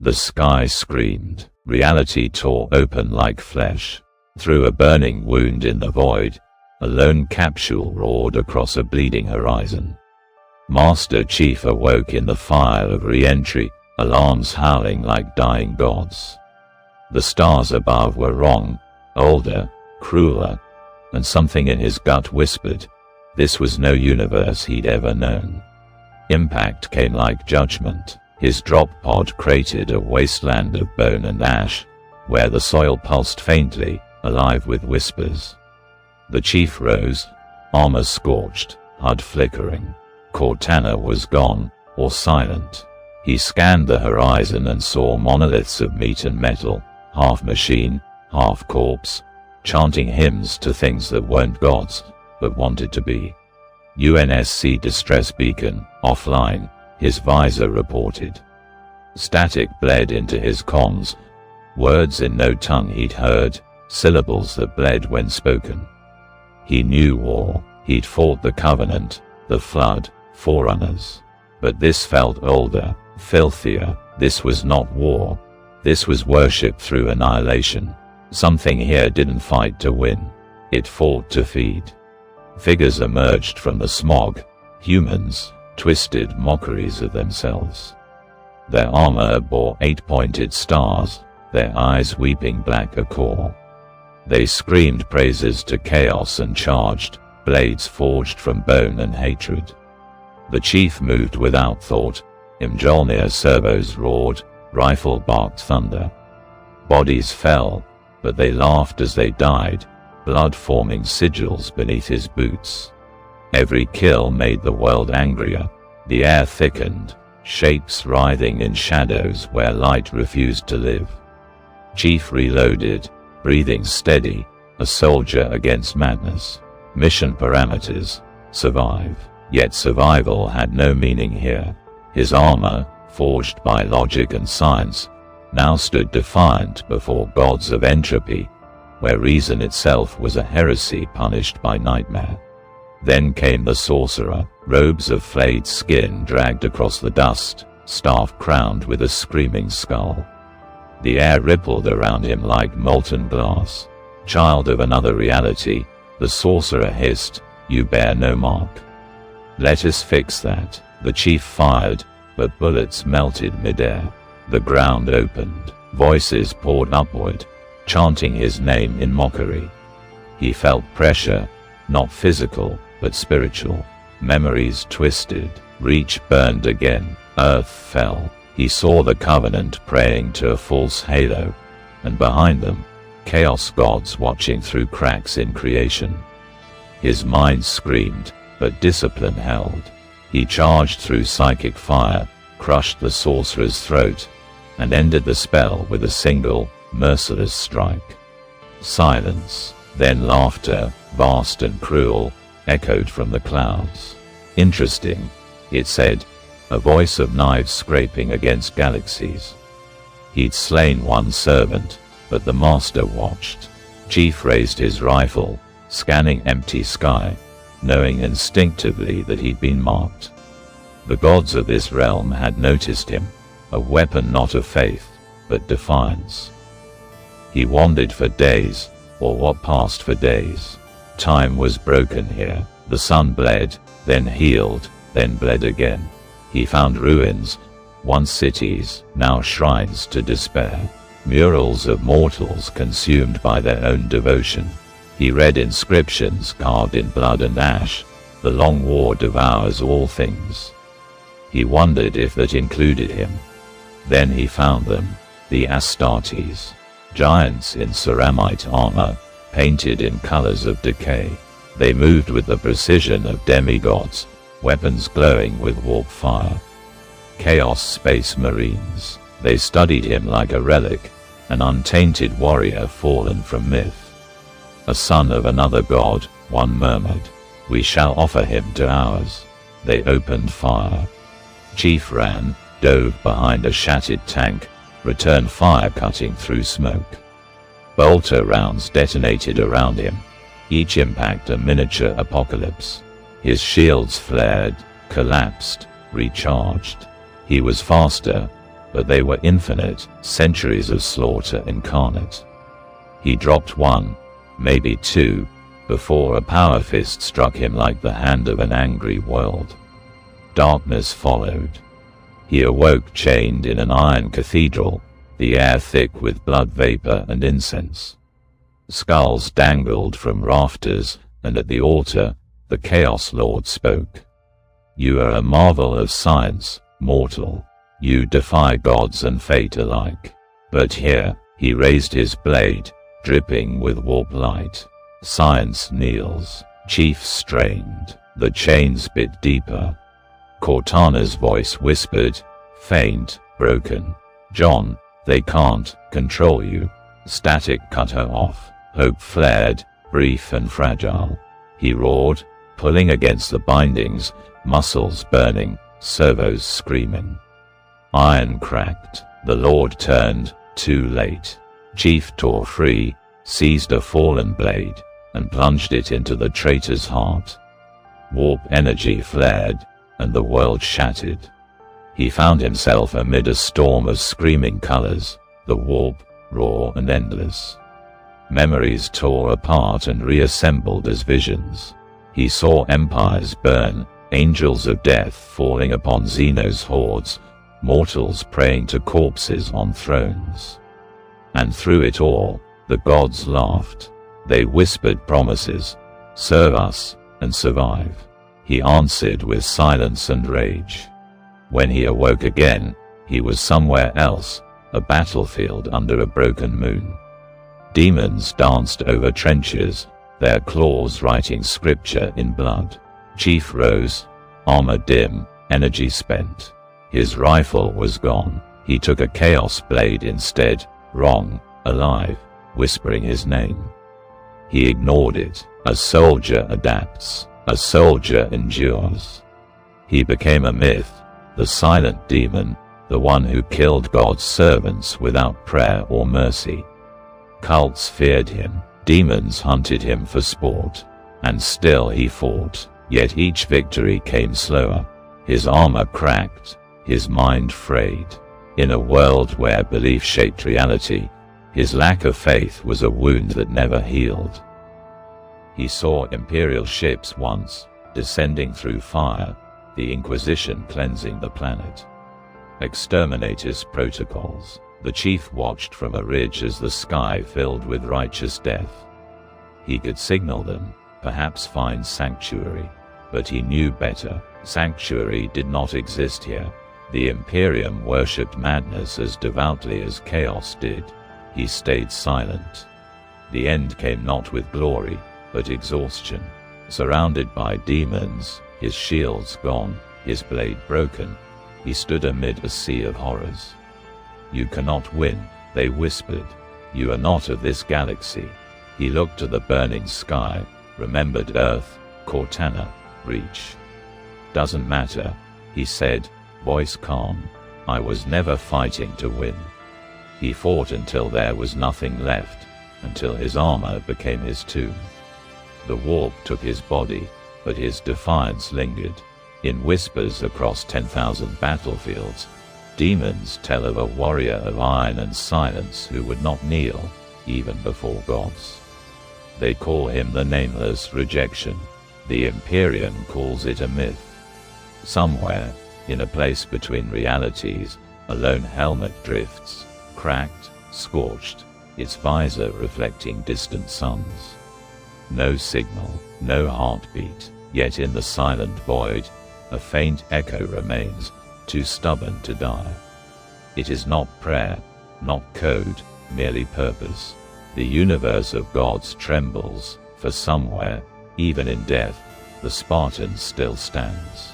The sky screamed. Reality tore open like flesh. Through a burning wound in the void, a lone capsule roared across a bleeding horizon. Master Chief awoke in the fire of re-entry, alarms howling like dying gods. The stars above were wrong, older, crueler, and something in his gut whispered, this was no universe he'd ever known. Impact came like judgment. His drop pod created a wasteland of bone and ash, where the soil pulsed faintly, alive with whispers. The chief rose, armor scorched, HUD flickering. Cortana was gone, or silent. He scanned the horizon and saw monoliths of meat and metal, half machine, half corpse, chanting hymns to things that weren't gods, but wanted to be. UNSC distress beacon, offline, his visor reported. Static bled into his comms. Words in no tongue he'd heard, syllables that bled when spoken. He knew war. He'd fought the Covenant, the Flood, Forerunners. But this felt older, filthier. This was not war. This was worship through annihilation. Something here didn't fight to win. It fought to feed. Figures emerged from the smog. Humans, twisted mockeries of themselves. Their armor bore 8-pointed stars, their eyes weeping black ochre. They screamed praises to chaos and charged, blades forged from bone and hatred. The chief moved without thought. Mjolnir servos roared, rifle barked thunder. Bodies fell, but they laughed as they died, blood forming sigils beneath his boots. Every kill made the world angrier. The air thickened, shapes writhing in shadows where light refused to live. Chief reloaded, breathing steady, a soldier against madness. Mission parameters: survive. Yet survival had no meaning here. His armor, forged by logic and science, now stood defiant before gods of entropy, where reason itself was a heresy punished by nightmare. Then came the sorcerer, robes of flayed skin dragged across the dust, staff crowned with a screaming skull. The air rippled around him like molten glass. Child of another reality, the sorcerer hissed, "You bear no mark." "Let us fix that." The chief fired, but bullets melted midair. The ground opened. Voices poured upward, chanting his name in mockery. He felt pressure, not physical, but spiritual. Memories twisted. Reach burned again. Earth fell. He saw the Covenant praying to a false halo, and behind them, chaos gods watching through cracks in creation. His mind screamed, but discipline held. He charged through psychic fire, crushed the sorcerer's throat, and ended the spell with a single, merciless strike. Silence, then laughter, vast and cruel, echoed from the clouds. "Interesting," it said, a voice of knives scraping against galaxies. He'd slain one servant, but the master watched. Chief raised his rifle, scanning empty sky, knowing instinctively that he'd been marked. The gods of this realm had noticed him, a weapon not of faith, but defiance. He wandered for days, or what passed for days. Time was broken here. The sun bled, then healed, then bled again. He found ruins, once cities, now shrines to despair. Murals of mortals consumed by their own devotion. He read inscriptions carved in blood and ash. The long war devours all things. He wondered if that included him. Then he found them, the Astartes. Giants in ceramite armor, painted in colors of decay. They moved with the precision of demigods, weapons glowing with warp fire. Chaos Space Marines. They studied him like a relic, an untainted warrior fallen from myth. A son of another god, one murmured. "We shall offer him to ours." They opened fire. Chief ran, dove behind a shattered tank, returned fire cutting through smoke. Bolter rounds detonated around him, each impact a miniature apocalypse. His shields flared, collapsed, recharged. He was faster, but they were infinite, centuries of slaughter incarnate. He dropped one, maybe two, before a power fist struck him like the hand of an angry world. Darkness followed. He awoke chained in an iron cathedral, the air thick with blood vapor and incense. Skulls dangled from rafters, and at the altar, the Chaos Lord spoke. "You are a marvel of science, mortal. You defy gods and fate alike. But here," he raised his blade, dripping with warp light. "Science kneels." Cheif strained. The chains bit deeper. Cortana's voice whispered, faint, broken. "John, they can't control you." Static cut her off. Hope flared, brief and fragile. He roared, pulling against the bindings, muscles burning, servos screaming. Iron cracked. The Lord turned, too late. Cheif tore free, seized a fallen blade, and plunged it into the traitor's heart. Warp energy flared, and the world shattered. He found himself amid a storm of screaming colors, the warp, raw and endless. Memories tore apart and reassembled as visions. He saw empires burn, angels of death falling upon Xeno's hordes, mortals praying to corpses on thrones. And through it all, the gods laughed. They whispered promises, "Serve us, and survive." He answered with silence and rage. When he awoke again, he was somewhere else, a battlefield under a broken moon. Demons danced over trenches, their claws writing scripture in blood. Cheif rose, armor dim, energy spent. His rifle was gone. He took a chaos blade instead, wrong, alive, whispering his name. He ignored it. A soldier adapts. A soldier endures. He became a myth, the silent demon, the one who killed God's servants without prayer or mercy. Cults feared him. Demons hunted him for sport. And still he fought. Yet each victory came slower. His armor cracked, his mind frayed. In a world where belief shaped reality, his lack of faith was a wound that never healed. He saw imperial ships once, descending through fire, the Inquisition cleansing the planet. Exterminators' protocols. The Cheif watched from a ridge as the sky filled with righteous death. He could signal them, perhaps find sanctuary. But he knew better. Sanctuary did not exist here. The Imperium worshipped madness as devoutly as chaos did. He stayed silent. The end came not with glory, but exhaustion. Surrounded by demons, his shields gone, his blade broken, he stood amid a sea of horrors. "You cannot win," they whispered. "You are not of this galaxy." He looked to the burning sky, remembered Earth, Cortana, Reach. "Doesn't matter," he said, voice calm. "I was never fighting to win." He fought until there was nothing left, until his armor became his tomb. The warp took his body, but his defiance lingered. In whispers across 10,000 battlefields, demons tell of a warrior of iron and silence who would not kneel, even before gods. They call him the Nameless Rejection. The Imperium calls it a myth. Somewhere, in a place between realities, a lone helmet drifts, cracked, scorched, its visor reflecting distant suns. No signal, no heartbeat, yet in the silent void, a faint echo remains, too stubborn to die. It is not prayer, not code, merely purpose. The universe of gods trembles, for somewhere, even in death, the Spartan still stands.